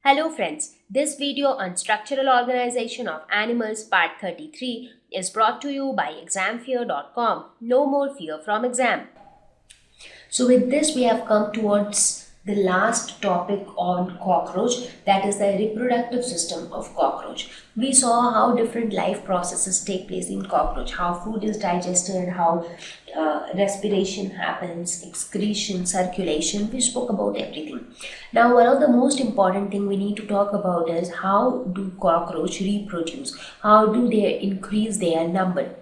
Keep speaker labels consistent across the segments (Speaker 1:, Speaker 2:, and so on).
Speaker 1: Hello friends, this video on structural organization of animals part 33 is brought to you by examfear.com. No more fear from exam. So with this we have come towards the last topic on cockroach, that is the reproductive system of cockroach. We saw how different life processes take place in cockroach, how food is digested, how respiration happens, excretion, circulation. We spoke about everything. Now one of the most important thing we need to talk about is how do cockroach reproduce? How do they increase their number?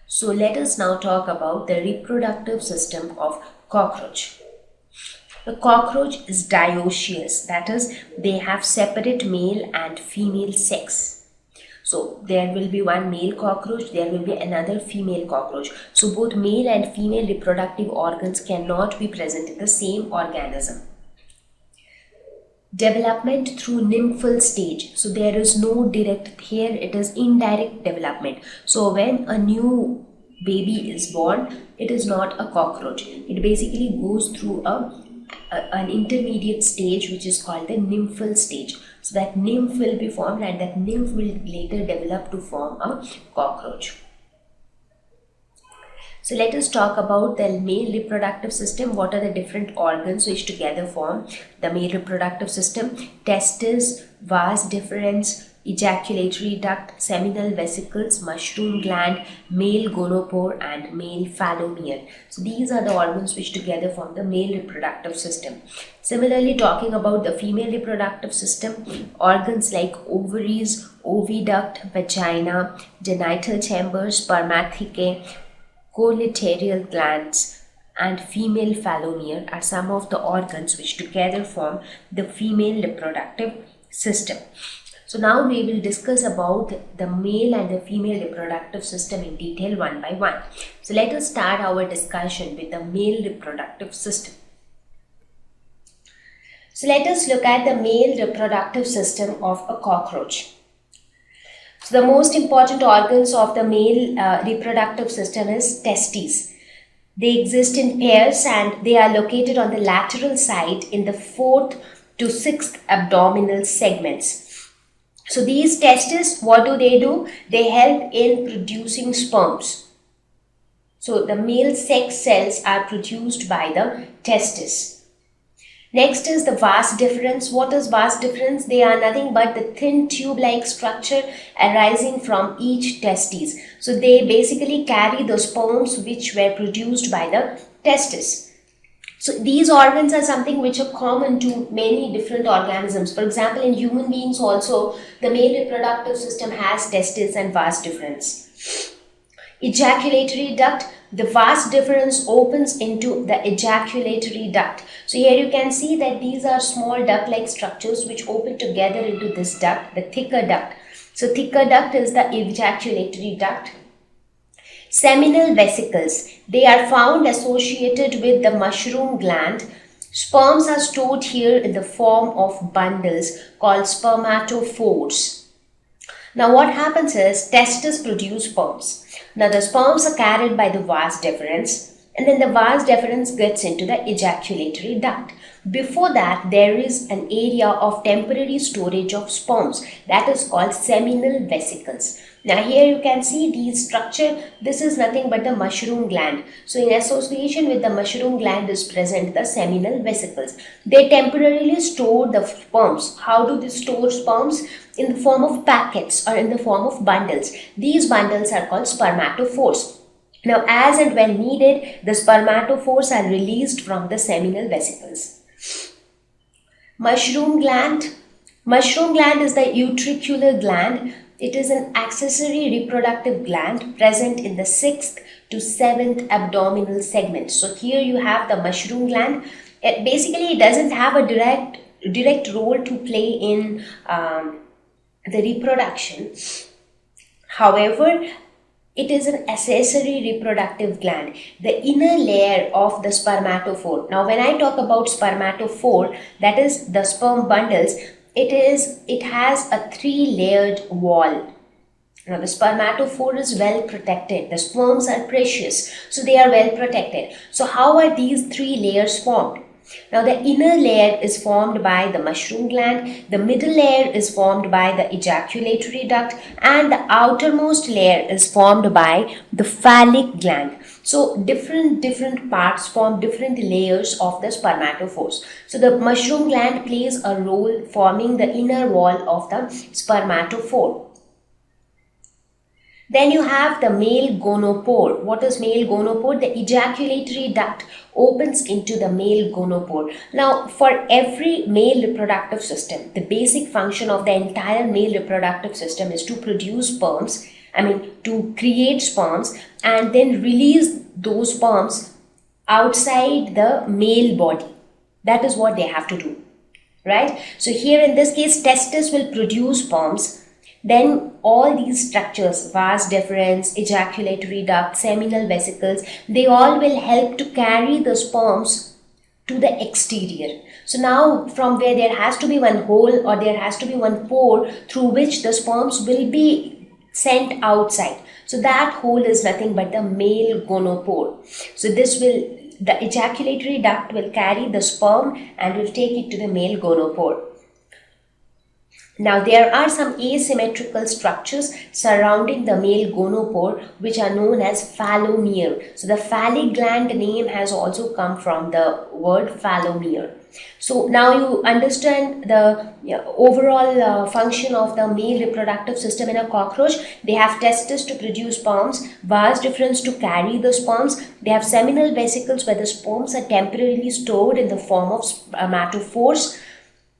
Speaker 1: So let us now talk about the reproductive system of cockroach. The cockroach is dioecious, that is, they have separate male and female sex. So there will be one male cockroach, there will be another female cockroach. So both male and female reproductive organs cannot be present in the same organism. Development through nymphal stage. So there is no direct, here it is indirect development. So when a new baby is born, it is not a cockroach. It basically goes through an intermediate stage which is called the nymphal stage. So that nymph will be formed and that nymph will later develop to form a cockroach. So let us talk about the male reproductive system. What are the different organs which together form the male reproductive system? Testes, vas deferens, ejaculatory duct, seminal vesicles, mushroom gland, male gonopore and male phallomere. So these are the organs which together form the male reproductive system. Similarly, talking about the female reproductive system, organs like ovaries, oviduct, vagina, genital chamber, spermathecae, collateral glands and female phallomere are some of the organs which together form the female reproductive system. So now we will discuss about the male and the female reproductive system in detail one by one. So let us start our discussion with the male reproductive system. So let us look at the male reproductive system of a cockroach. So the most important organs of the male reproductive system is testes. They exist in pairs and they are located on the lateral side in the 4th to 6th abdominal segments. So these testes, what do? They help in producing sperms. So the male sex cells are produced by the testes. Next is the vas deferens. What is vas deferens? They are nothing but the thin tube-like structure arising from each testes. So they basically carry the sperms which were produced by the testes. So these organs are something which are common to many different organisms. For example, in human beings also, the male reproductive system has testes and vas deferens. Ejaculatory duct, the vas deferens opens into the ejaculatory duct. So here you can see that these are small duct-like structures which open together into this duct, the thicker duct. So thicker duct is the ejaculatory duct. Seminal vesicles, they are found associated with the mushroom gland. Sperms are stored here in the form of bundles called spermatophores. Now what happens is testes produce sperms. Now the sperms are carried by the vas deferens and then the vas deferens gets into the ejaculatory duct. Before that, there is an area of temporary storage of sperms that is called seminal vesicles. Now here you can see these structure. This is nothing but the mushroom gland. So in association with the mushroom gland is present the seminal vesicles. They temporarily store the sperms. How do they store sperms? In the form of packets or in the form of bundles. These bundles are called spermatophores. Now as and when needed, the spermatophores are released from the seminal vesicles. Mushroom gland. Mushroom gland is the utricular gland. It is an accessory reproductive gland present in the 6th to 7th abdominal segment. So here you have the mushroom gland. It doesn't have a direct role to play in the reproduction. However, it is an accessory reproductive gland, the inner layer of the spermatophore. Now when I talk about spermatophore, that is the sperm bundles, it has a 3-layered wall. Now the spermatophore is well protected. The sperms are precious, so they are well protected. So how are these 3 layers formed? Now the inner layer is formed by the mushroom gland, the middle layer is formed by the ejaculatory duct, and the outermost layer is formed by the phallic gland. So different parts form different layers of the spermatophores. So the mushroom gland plays a role forming the inner wall of the spermatophore. Then you have the male gonopore. What is male gonopore? The ejaculatory duct opens into the male gonopore. Now, for every male reproductive system, the basic function of the entire male reproductive system is to produce sperms, to create sperms and then release those sperms outside the male body. That is what they have to do, right? So here in this case, testis will produce sperms. Then all these structures, vas deferens, ejaculatory duct, seminal vesicles, they all will help to carry the sperms to the exterior. So now from where there has to be one hole or there has to be one pore through which the sperms will be sent outside. So that hole is nothing but the male gonopore. So the ejaculatory duct will carry the sperm and will take it to the male gonopore. Now there are some asymmetrical structures surrounding the male gonopore which are known as phallomere. So the phallic gland name has also come from the word phallomere. So now you understand the overall function of the male reproductive system in a cockroach. They have testes to produce sperms, vas deferens to carry the sperms. They have seminal vesicles where the sperms are temporarily stored in the form of spermatophores.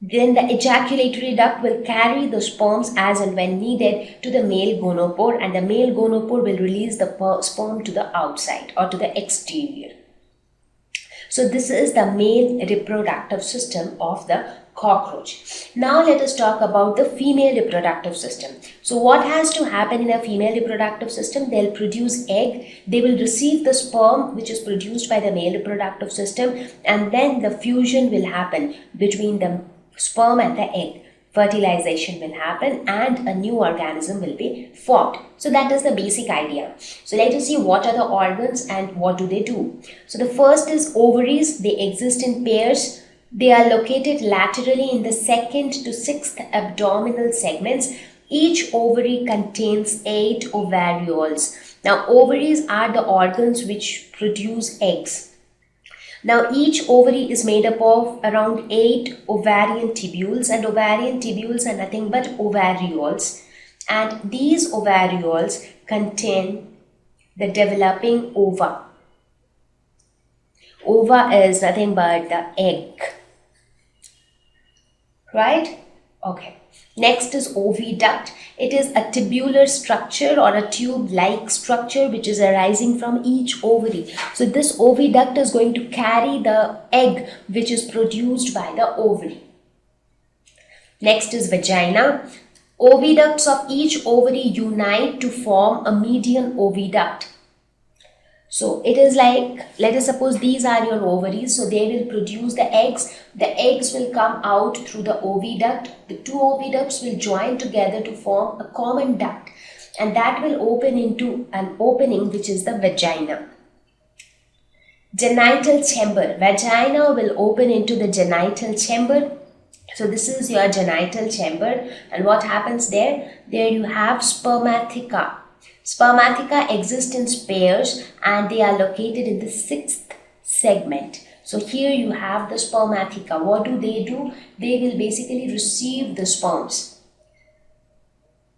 Speaker 1: Then the ejaculatory duct will carry the sperms as and when needed to the male gonopore, and the male gonopore will release the sperm to the outside or to the exterior. So this is the male reproductive system of the cockroach. Now let us talk about the female reproductive system. So what has to happen in a female reproductive system? They'll produce egg, they will receive the sperm which is produced by the male reproductive system, and then the fusion will happen between the sperm and the egg. Fertilization will happen and a new organism will be formed. So that is the basic idea. So let us see what are the organs and what do they do. So the first is ovaries. They exist in pairs. They are located laterally in the 2nd to 6th abdominal segments. Each ovary contains 8 ovarioles. Now ovaries are the organs which produce eggs. Now each ovary is made up of around 8 ovarian tubules, and ovarian tubules are nothing but ovarioles, and these ovarioles contain the developing ova. Ova is nothing but the egg, right? Okay. Next is oviduct. It is a tubular structure or a tube-like structure which is arising from each ovary. So this oviduct is going to carry the egg which is produced by the ovary. Next is vagina. Oviducts of each ovary unite to form a median oviduct. So it is like, let us suppose these are your ovaries, so they will produce the eggs. The eggs will come out through the oviduct. The 2 oviducts will join together to form a common duct, and that will open into an opening which is the vagina. Genital chamber. Vagina will open into the genital chamber. So this is your genital chamber, and what happens there? There you have spermatheca. Spermatheca exist in pairs and they are located in the 6th segment. So here you have the spermatheca. What do? They will basically receive the sperms.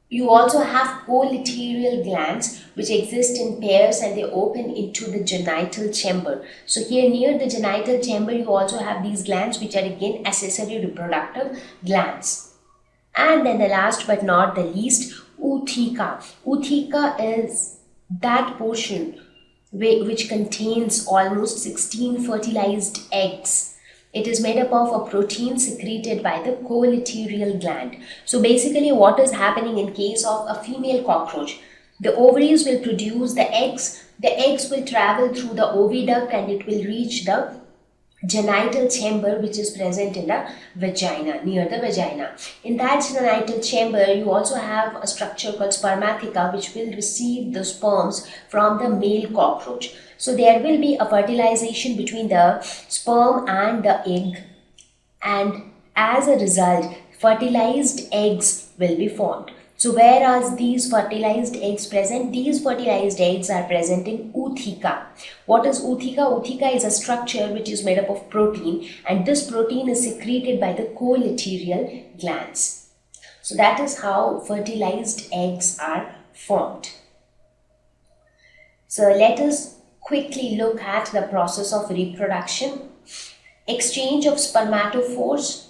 Speaker 1: You also have collateral glands which exist in pairs and they open into the genital chamber. So here near the genital chamber you also have these glands which are again accessory reproductive glands. And then the last but not the least, ootheca. Ootheca is that portion which contains almost 16 fertilized eggs. It is made up of a protein secreted by the collateral gland. So basically what is happening in case of a female cockroach? The ovaries will produce the eggs will travel through the oviduct and it will reach the genital chamber which is present in the vagina, near the vagina. In that genital chamber, you also have a structure called spermatheca which will receive the sperms from the male cockroach. So there will be a fertilization between the sperm and the egg, and as a result, fertilized eggs will be formed. So whereas these fertilized eggs are present in ootheca. What is ootheca? Ootheca is a structure which is made up of protein, and this protein is secreted by the collateral glands. So that is how fertilized eggs are formed. So let us quickly look at the process of reproduction. Exchange of spermatophores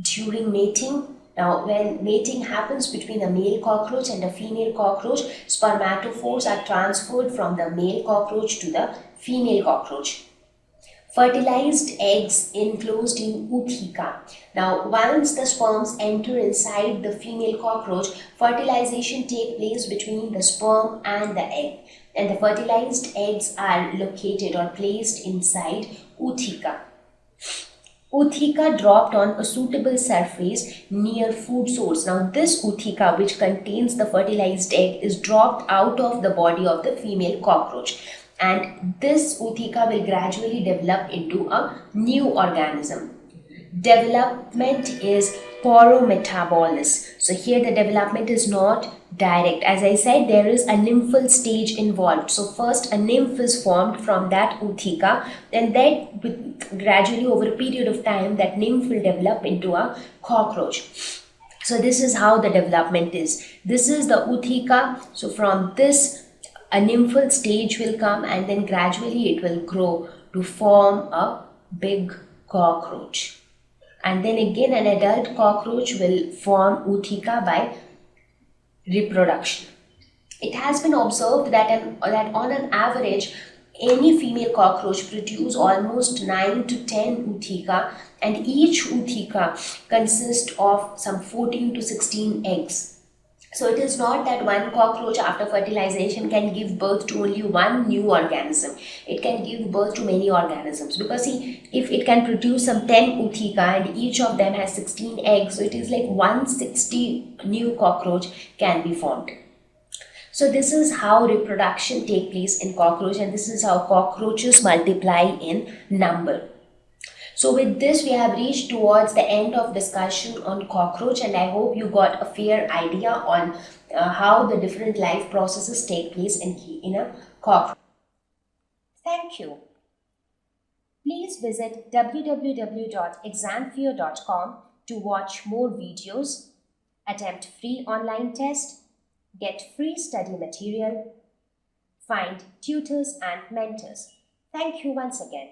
Speaker 1: during mating. Now, when mating happens between a male cockroach and a female cockroach, spermatophores are transferred from the male cockroach to the female cockroach. Fertilized eggs enclosed in ootheca. Now, once the sperms enter inside the female cockroach, fertilization takes place between the sperm and the egg, and the fertilized eggs are located or placed inside ootheca. Ootheca dropped on a suitable surface near food source. Now this ootheca, which contains the fertilized egg, is dropped out of the body of the female cockroach, and this ootheca will gradually develop into a new organism. Development is porometabolism. So here the development is not direct. As I said, there is a nymphal stage involved. So first a nymph is formed from that ootheca, and then gradually over a period of time that nymph will develop into a cockroach. So this is how the development is. This is the ootheca. So from this a nymphal stage will come, and then gradually it will grow to form a big cockroach. And then again an adult cockroach will form ootheca by reproduction. It has been observed that on an average, any female cockroach produces almost 9 to 10 ootheca, and each ootheca consists of some 14 to 16 eggs. So it is not that one cockroach after fertilization can give birth to only one new organism. It can give birth to many organisms, because see, if it can produce some 10 ootheca and each of them has 16 eggs, so it is like 160 new cockroach can be formed. So this is how reproduction takes place in cockroach, and this is how cockroaches multiply in number. So with this, we have reached towards the end of discussion on cockroach, and I hope you got a fair idea on how the different life processes take place in a cockroach. Thank you. Please visit www.examfear.com to watch more videos, attempt free online test, get free study material, find tutors and mentors. Thank you once again.